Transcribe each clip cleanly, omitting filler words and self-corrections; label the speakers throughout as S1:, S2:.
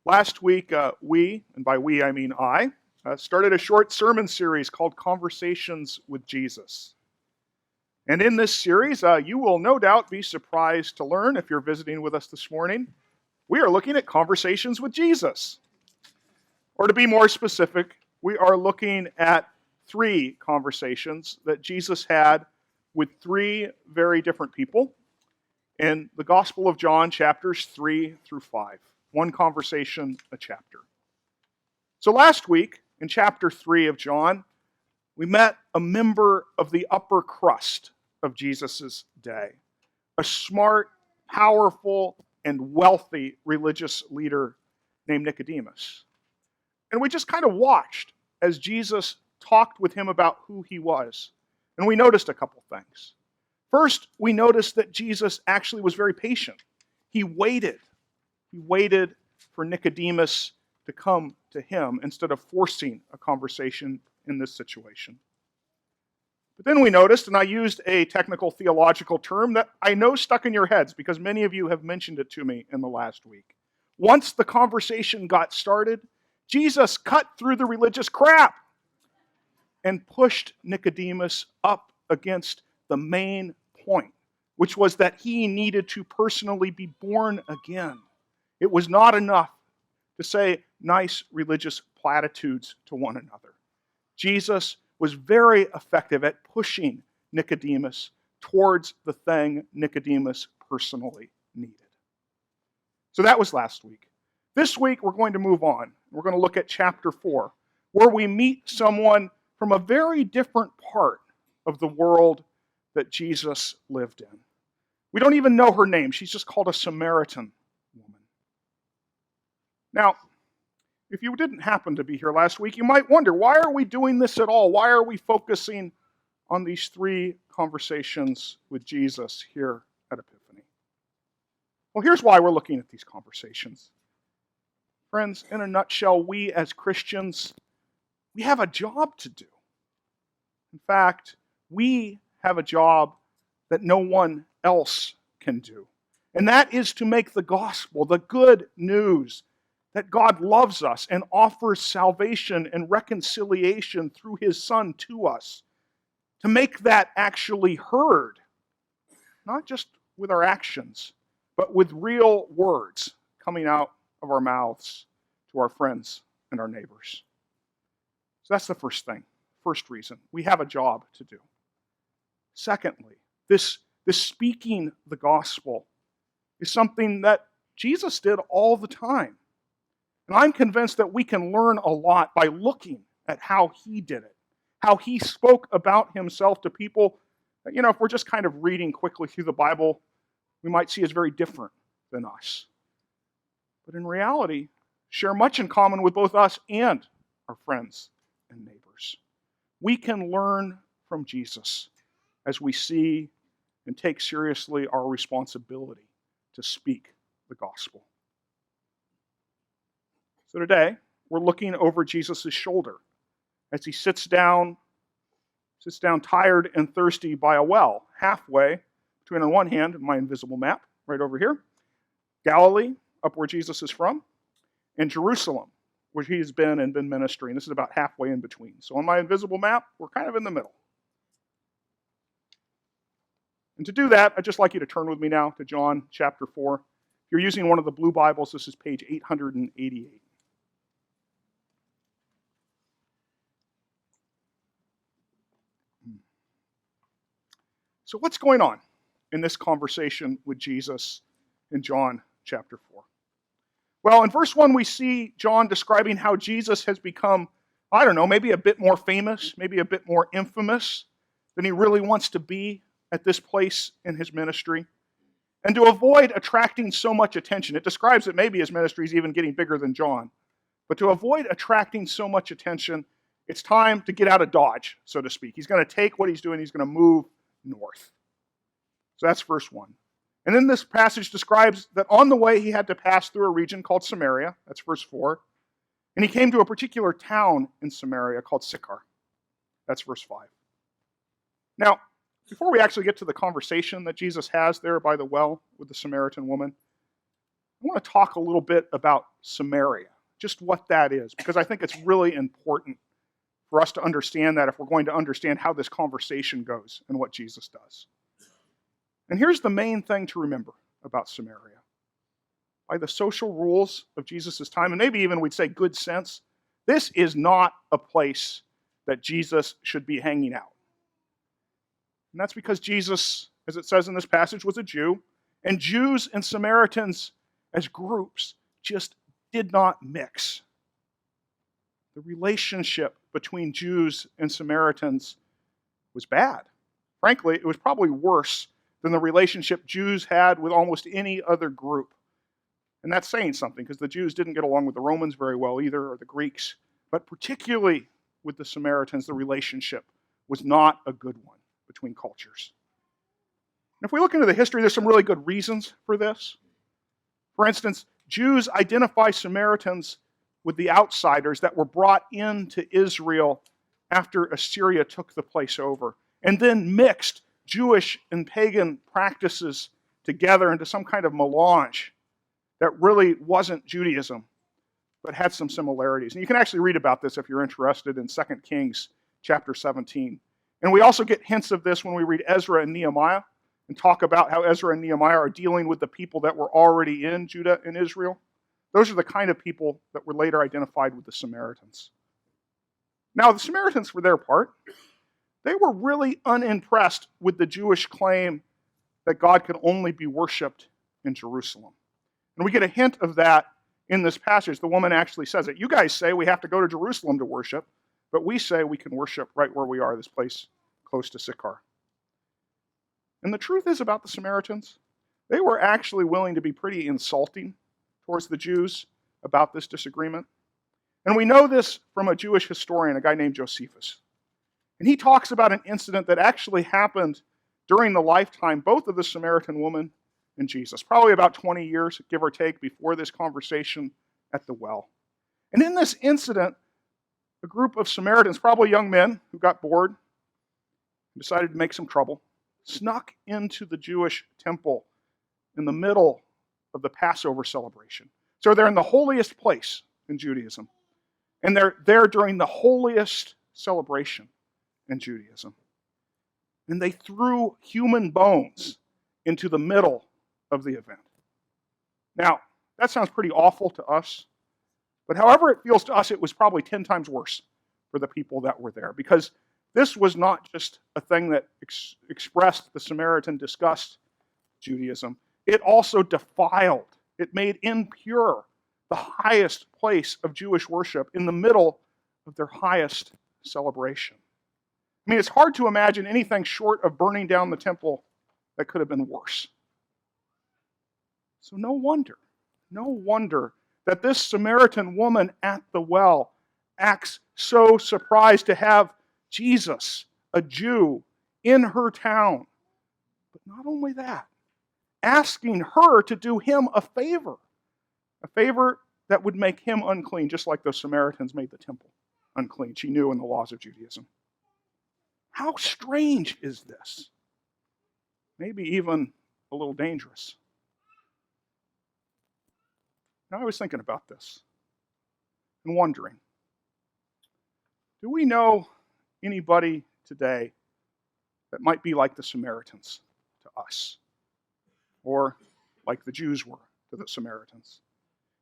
S1: Last week, we, and by we I mean I, started a short sermon series called Conversations with Jesus. And in this series, you will no doubt be surprised to learn, if you're visiting with us this morning, we are looking at conversations with Jesus. Or to be more specific, we are looking at 3 conversations that Jesus had with 3 very different people in the Gospel of John, chapters 3 through 5. One conversation a chapter. So last week, in chapter 3 of John, we met a member of the upper crust of Jesus' day. A smart, powerful, and wealthy religious leader named Nicodemus. And we just kind of watched as Jesus talked with him about who he was. And we noticed a couple things. First, we noticed that Jesus actually was very patient. He waited. He waited for Nicodemus to come to him instead of forcing a conversation in this situation. But then we noticed, and I used a technical theological term that I know stuck in your heads because many of you have mentioned it to me in the last week. Once the conversation got started, Jesus cut through the religious crap and pushed Nicodemus up against the main point, which was that he needed to personally be born again. It was not enough to say nice religious platitudes to one another. Jesus was very effective at pushing Nicodemus towards the thing Nicodemus personally needed. So that was last week. This week we're going to move on. We're going to look at chapter 4, where we meet someone from a very different part of the world that Jesus lived in. We don't even know her name. She's just called a Samaritan woman. Now, if you didn't happen to be here last week, you might wonder, why are we doing this at all? Why are we focusing on these 3 conversations with Jesus here at Epiphany? Well, here's why we're looking at these conversations. Friends, in a nutshell, we as Christians, we have a job to do. In fact, we have a job that no one else can do. And that is to make the gospel, the good news, that God loves us and offers salvation and reconciliation through his Son to us, to make that actually heard, not just with our actions, but with real words coming out of our mouths to our friends and our neighbors. So that's the first thing, first reason. We have a job to do. Secondly, this speaking the gospel is something that Jesus did all the time. And I'm convinced that we can learn a lot by looking at how he did it, how he spoke about himself to people that, if we're just kind of reading quickly through the Bible, we might see as very different than us. But in reality, share much in common with both us and our friends and neighbors. We can learn from Jesus as we see and take seriously our responsibility to speak the gospel. So today, we're looking over Jesus' shoulder as he sits down tired and thirsty by a well, halfway between, on one hand, my invisible map, right over here, Galilee, up where Jesus is from, and Jerusalem, where he's been and been ministering. This is about halfway in between. So on my invisible map, we're kind of in the middle. And to do that, I'd just like you to turn with me now to John chapter 4. If you're using one of the blue Bibles, this is page 888. So what's going on in this conversation with Jesus in John chapter 4? Well, in verse 1, we see John describing how Jesus has become, maybe a bit more famous, maybe a bit more infamous than he really wants to be at this place in his ministry. And to avoid attracting so much attention, it describes that maybe his ministry is even getting bigger than John. But to avoid attracting so much attention, it's time to get out of Dodge, so to speak. He's going to take what he's doing, he's going to move north. So that's verse 1. And then this passage describes that on the way he had to pass through a region called Samaria. That's verse 4. And he came to a particular town in Samaria called Sychar. That's verse 5. Now, before we actually get to the conversation that Jesus has there by the well with the Samaritan woman, I want to talk a little bit about Samaria, just what that is, because I think it's really important for us to understand that if we're going to understand how this conversation goes and what Jesus does. And here's the main thing to remember about Samaria. By the social rules of Jesus' time, and maybe even we'd say good sense, this is not a place that Jesus should be hanging out. And that's because Jesus, as it says in this passage, was a Jew, and Jews and Samaritans as groups just did not mix. The relationship between Jews and Samaritans was bad. Frankly, it was probably worse than the relationship Jews had with almost any other group. And that's saying something, because the Jews didn't get along with the Romans very well either, or the Greeks. But particularly with the Samaritans, the relationship was not a good one between cultures. And if we look into the history, there's some really good reasons for this. For instance, Jews identify Samaritans with the outsiders that were brought into Israel after Assyria took the place over, and then mixed Jewish and pagan practices together into some kind of melange that really wasn't Judaism, but had some similarities. And you can actually read about this if you're interested in 2 Kings chapter 17. And we also get hints of this when we read Ezra and Nehemiah and talk about how Ezra and Nehemiah are dealing with the people that were already in Judah and Israel. Those are the kind of people that were later identified with the Samaritans. Now, the Samaritans, for their part, they were really unimpressed with the Jewish claim that God could only be worshipped in Jerusalem. And we get a hint of that in this passage. The woman actually says it. You guys say we have to go to Jerusalem to worship, but we say we can worship right where we are, this place close to Sychar. And the truth is about the Samaritans, they were actually willing to be pretty insulting towards the Jews about this disagreement. And we know this from a Jewish historian, a guy named Josephus. And he talks about an incident that actually happened during the lifetime both of the Samaritan woman and Jesus, probably about 20 years, give or take, before this conversation at the well. And in this incident, a group of Samaritans, probably young men who got bored and decided to make some trouble, snuck into the Jewish temple in the middle of the Passover celebration. So they're in the holiest place in Judaism. And they're there during the holiest celebration in Judaism. And they threw human bones into the middle of the event. Now, that sounds pretty awful to us, but however it feels to us, it was probably 10 times worse for the people that were there, because this was not just a thing that expressed the Samaritan disgust Judaism. It also defiled, it made impure the highest place of Jewish worship in the middle of their highest celebration. I mean, it's hard to imagine anything short of burning down the temple that could have been worse. So no wonder that this Samaritan woman at the well acts so surprised to have Jesus, a Jew, in her town. But not only that, asking her to do him a favor that would make him unclean, just like those Samaritans made the temple unclean. She knew in the laws of Judaism. How strange is this? Maybe even a little dangerous. Now, I was thinking about this and wondering, do we know anybody today that might be like the Samaritans to us, or like the Jews were to the Samaritans?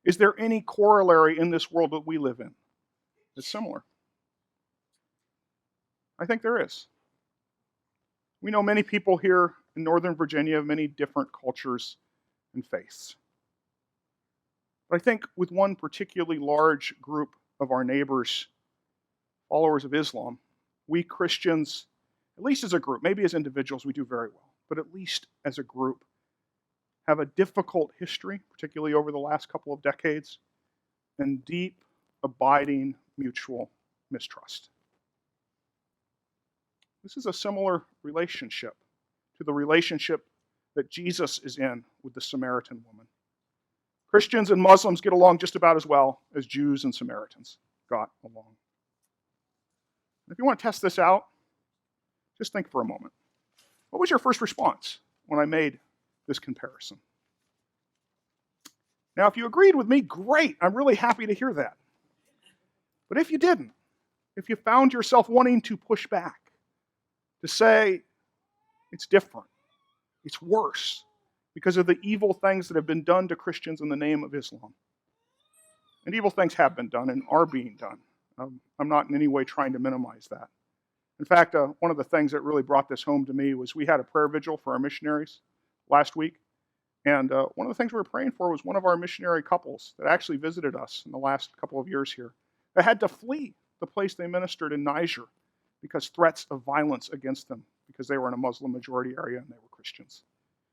S1: Is there any corollary in this world that we live in that's similar? I think there is. We know many people here in Northern Virginia of many different cultures and faiths. But I think with one particularly large group of our neighbors, followers of Islam, we Christians, at least as a group, maybe as individuals we do very well, but at least as a group, have a difficult history, particularly over the last couple of decades, and deep, abiding, mutual mistrust. This is a similar relationship to the relationship that Jesus is in with the Samaritan woman. Christians and Muslims get along just about as well as Jews and Samaritans got along. If you want to test this out, just think for a moment. What was your first response when I made this comparison? Now, if you agreed with me, great. I'm really happy to hear that. But if you didn't, if you found yourself wanting to push back, to say it's different, it's worse, because of the evil things that have been done to Christians in the name of Islam. And evil things have been done and are being done. I'm not in any way trying to minimize that. In fact, one of the things that really brought this home to me was we had a prayer vigil for our missionaries last week. And one of the things we were praying for was one of our missionary couples that actually visited us in the last couple of years here. They had to flee the place they ministered in Niger because threats of violence against them because they were in a Muslim majority area and they were Christians.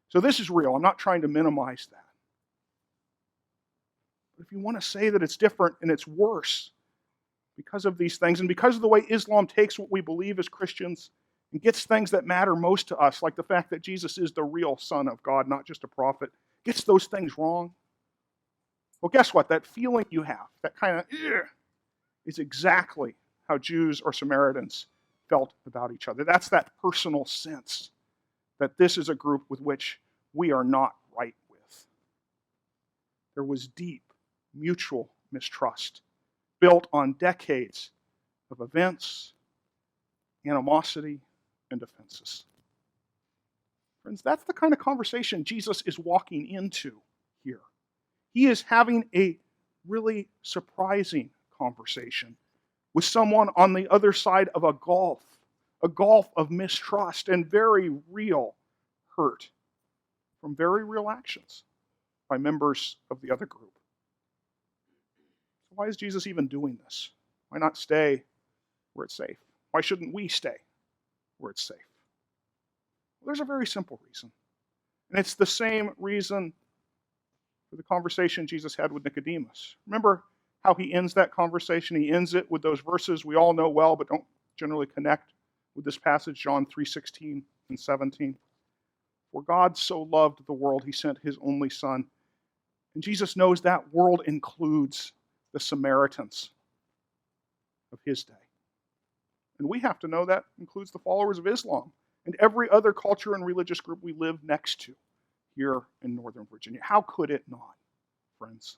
S1: So this is real. I'm not trying to minimize that. But if you want to say that it's different and it's worse because of these things and because of the way Islam takes what we believe as Christians and gets things that matter most to us, like the fact that Jesus is the real Son of God, not just a prophet, gets those things wrong, well, guess what? That feeling you have, that kind of, is exactly how Jews or Samaritans felt about each other. That's that personal sense that this is a group with which we are not right with. There was deep mutual mistrust built on decades of events, animosity, and offenses. Friends, that's the kind of conversation Jesus is walking into here. He is having a really surprising conversation with someone on the other side of a gulf of mistrust and very real hurt from very real actions by members of the other group. So why is Jesus even doing this? Why not stay where it's safe? Why shouldn't we stay where it's safe? Well, there's a very simple reason. And it's the same reason for the conversation Jesus had with Nicodemus. Remember how he ends that conversation? He ends it with those verses we all know well but don't generally connect with this passage, John 3:16 and 17. For God so loved the world, he sent his only Son. And Jesus knows that world includes the Samaritans of his day. And we have to know that includes the followers of Islam and every other culture and religious group we live next to here in Northern Virginia. How could it not, friends?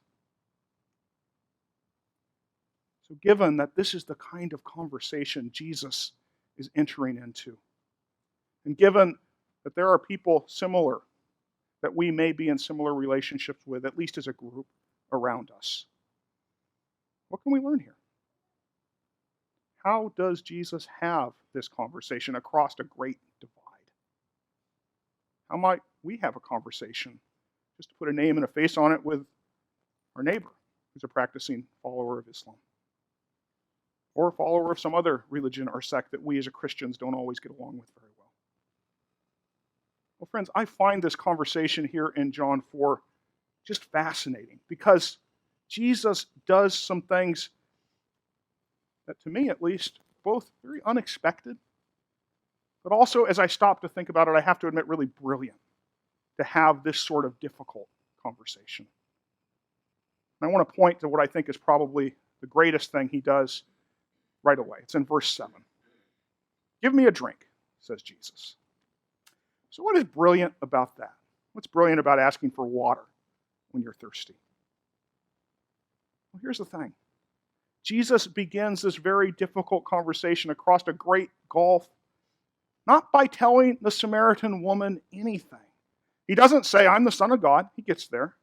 S1: So given that this is the kind of conversation Jesus is entering into, and given that there are people similar, that we may be in similar relationships with, at least as a group around us, what can we learn here? How does Jesus have this conversation across a great divide? How might we have a conversation, just to put a name and a face on it, with our neighbor who's a practicing follower of Islam? Or a follower of some other religion or sect that we as Christians don't always get along with very well? Well, friends, I find this conversation here in John 4 just fascinating because Jesus does some things that, to me at least, both very unexpected, but also, as I stop to think about it, I have to admit, really brilliant to have this sort of difficult conversation. And I want to point to what I think is probably the greatest thing he does right away. It's in verse 7. Give me a drink, says Jesus. So what is brilliant about that? What's brilliant about asking for water when you're thirsty? Well, here's the thing. Jesus begins this very difficult conversation across a great gulf, not by telling the Samaritan woman anything. He doesn't say, I'm the Son of God. He gets there.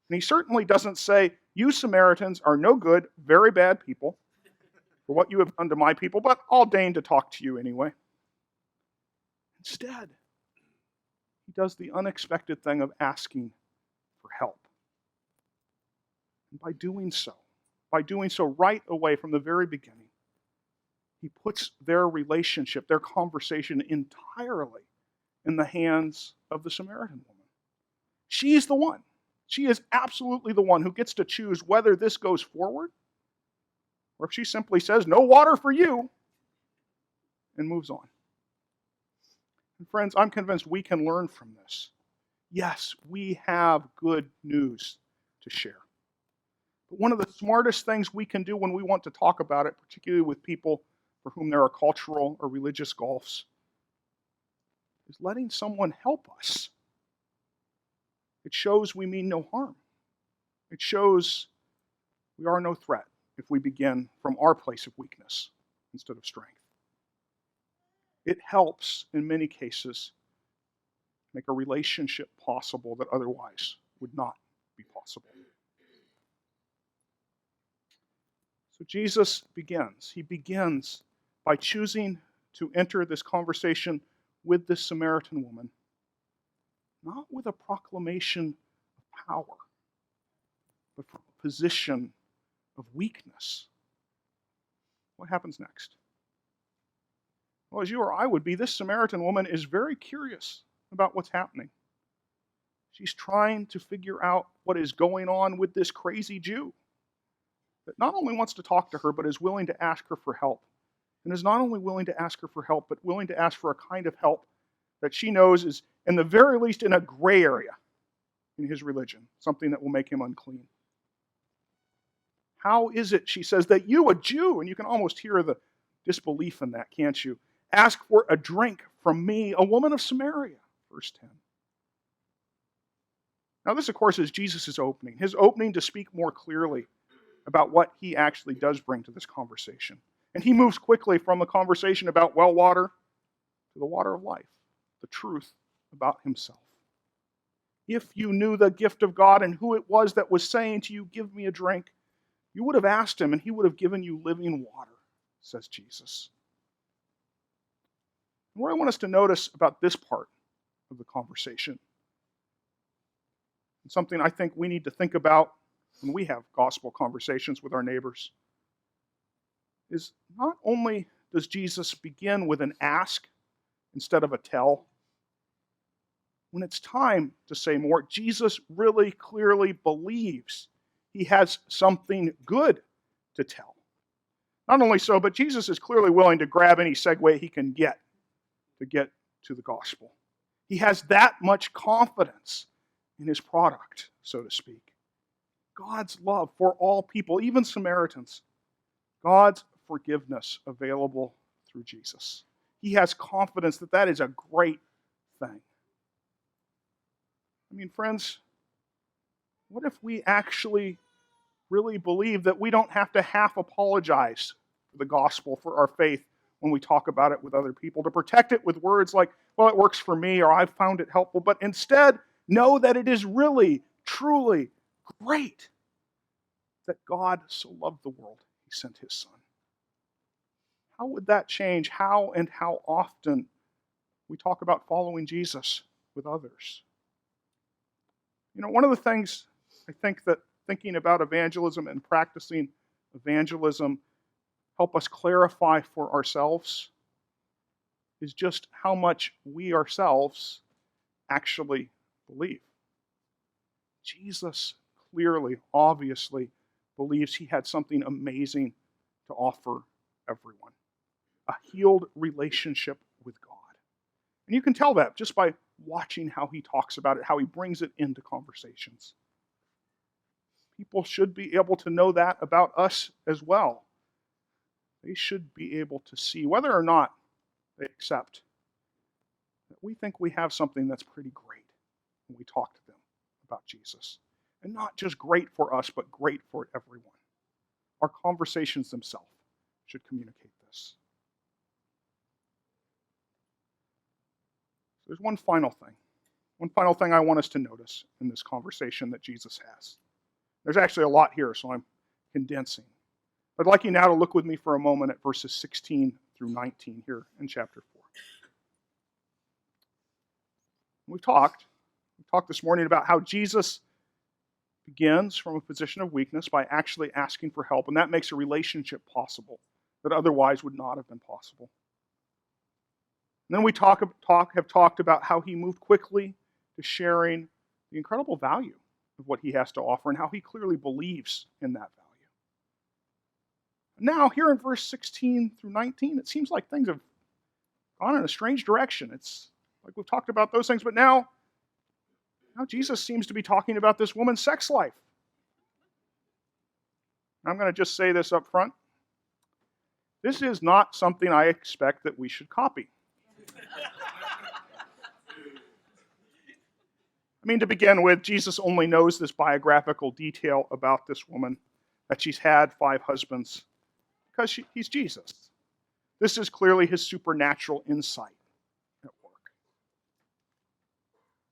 S1: And he certainly doesn't say, you Samaritans are no good, very bad people for what you have done to my people, but I'll deign to talk to you anyway. Instead, he does the unexpected thing of asking for help. And by doing so right away from the very beginning, he puts their relationship, their conversation entirely in the hands of the Samaritan woman. She's the one. She is absolutely the one who gets to choose whether this goes forward or if she simply says, no water for you, and moves on. And friends, I'm convinced we can learn from this. Yes, we have good news to share. But one of the smartest things we can do when we want to talk about it, particularly with people for whom there are cultural or religious gulfs, is letting someone help us. It shows we mean no harm. It shows we are no threat if we begin from our place of weakness instead of strength. It helps, in many cases, make a relationship possible that otherwise would not be possible. So Jesus begins. He begins by choosing to enter this conversation with this Samaritan woman, not with a proclamation of power, but from a position of weakness. What happens next? Well, as you or I would be, this Samaritan woman is very curious about what's happening. She's trying to figure out what is going on with this crazy Jew that not only wants to talk to her, but is willing to ask her for help. And is not only willing to ask her for help, but willing to ask for a kind of help that she knows is, in the very least, in a gray area in his religion, something that will make him unclean. How is it, she says, that you, a Jew, and you can almost hear the disbelief in that, can't you? Ask for a drink from me, a woman of Samaria, verse 10. Now this, of course, is Jesus' opening. His opening to speak more clearly about what he actually does bring to this conversation. And he moves quickly from the conversation about well water to the water of life, the truth about himself. If you knew the gift of God and who it was that was saying to you, give me a drink, you would have asked him and he would have given you living water, says Jesus. And what I want us to notice about this part of the conversation, and something I think we need to think about when we have gospel conversations with our neighbors, is not only does Jesus begin with an ask instead of a tell. When it's time to say more, Jesus really clearly believes he has something good to tell. Not only so, but Jesus is clearly willing to grab any segue he can get to the gospel. He has that much confidence in his product, so to speak. God's love for all people, even Samaritans. God's forgiveness available through Jesus. He has confidence that that is a great thing. I mean, friends, what if we actually really believe that we don't have to half apologize for the gospel, for our faith, when we talk about it with other people, to protect it with words like, well, it works for me, or I've found it helpful, but instead know that it is really, truly great that God so loved the world, he sent his Son. How would that change how and how often we talk about following Jesus with others? You know, one of the things I think that thinking about evangelism and practicing evangelism help us clarify for ourselves is just how much we ourselves actually believe. Jesus clearly, obviously, believes he had something amazing to offer everyone. A healed relationship with God. And you can tell that just by watching how he talks about it, how he brings it into conversations. People should be able to know that about us as well. They should be able to see, whether or not they accept, that we think we have something that's pretty great when we talk to them about Jesus. And not just great for us, but great for everyone. Our conversations themselves should communicate this. There's one final thing I want us to notice in this conversation that Jesus has. There's actually a lot here, so I'm condensing. I'd like you now to look with me for a moment at verses 16 through 19 here in chapter 4. We talked this morning about how Jesus begins from a position of weakness by actually asking for help, and that makes a relationship possible that otherwise would not have been possible. And then we have talked about how he moved quickly to sharing the incredible value of what he has to offer and how he clearly believes in that value. Now, here in verse 16 through 19, it seems like things have gone in a strange direction. It's like we've talked about those things, but now Jesus seems to be talking about this woman's sex life. I'm going to just say this up front. This is not something I expect that we should copy. I mean, to begin with, Jesus only knows this biographical detail about this woman, that she's had 5 husbands, because he's Jesus. This is clearly his supernatural insight at work.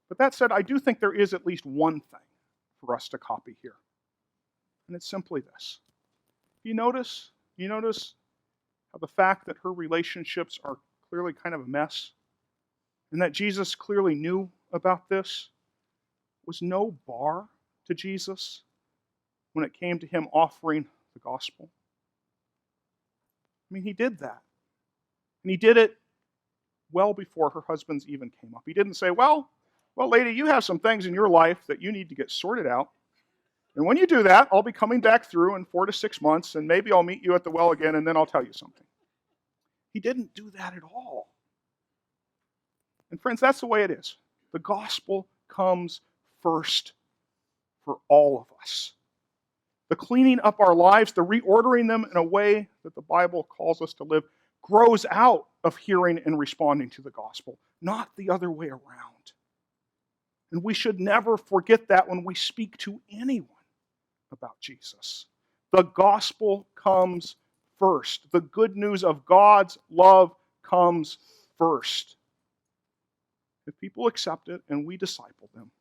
S1: But that said, I do think there is at least one thing for us to copy here. And it's simply this. You notice how the fact that her relationships are clearly kind of a mess, and that Jesus clearly knew about this, was no bar to Jesus when it came to him offering the gospel. I mean, he did that. And he did it well before her husbands even came up. He didn't say, well, lady, you have some things in your life that you need to get sorted out. And when you do that, I'll be coming back through in 4 to 6 months, and maybe I'll meet you at the well again, and then I'll tell you something. He didn't do that at all. And friends, that's the way it is. The gospel comes first for all of us. The cleaning up our lives, the reordering them in a way that the Bible calls us to live, grows out of hearing and responding to the gospel, not the other way around. And we should never forget that when we speak to anyone about Jesus. The gospel comes first. The good news of God's love comes first. If people accept it and we disciple them,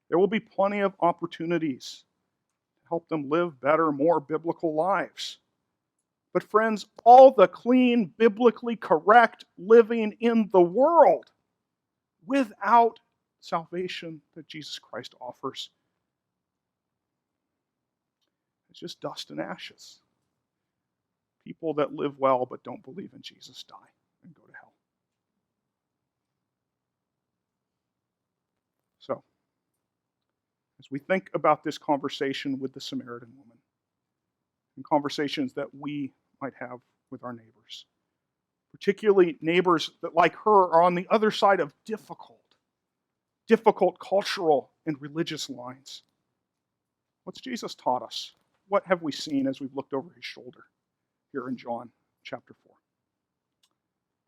S1: there will be plenty of opportunities to help them live better, more biblical lives. But friends, all the clean, biblically correct living in the world without salvation that Jesus Christ offers is just dust and ashes. People that live well but don't believe in Jesus die and go to hell. So, as we think about this conversation with the Samaritan woman, and conversations that we might have with our neighbors, particularly neighbors that, like her, are on the other side of difficult cultural and religious lines, what's Jesus taught us? What have we seen as we've looked over his shoulder here in John chapter 4?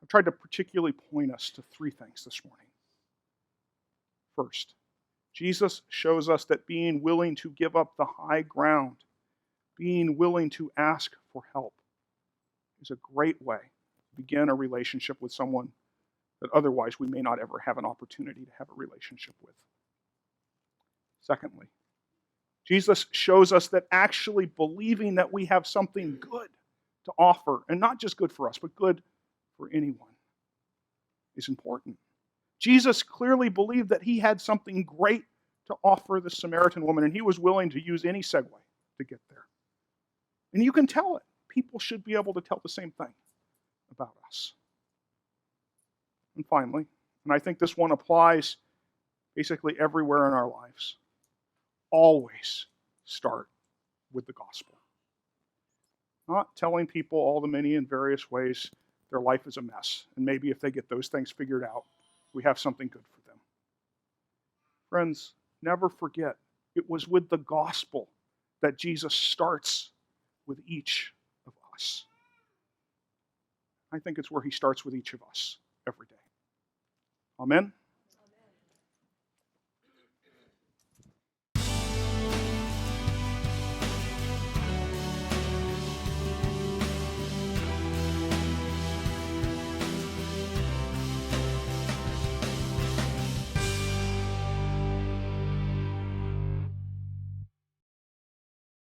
S1: I've tried to particularly point us to 3 things this morning. First, Jesus shows us that being willing to give up the high ground, being willing to ask for help, is a great way to begin a relationship with someone that otherwise we may not ever have an opportunity to have a relationship with. Secondly, Jesus shows us that actually believing that we have something good to offer, and not just good for us, but good for anyone, is important. Jesus clearly believed that he had something great to offer the Samaritan woman, and he was willing to use any segue to get there. And you can tell it. People should be able to tell the same thing about us. And finally, and I think this one applies basically everywhere in our lives, always start with the gospel. Not telling people all the many and various ways their life is a mess, and maybe if they get those things figured out, we have something good for them. Friends, never forget, it was with the gospel that Jesus starts with each of us. I think it's where he starts with each of us every day. Amen.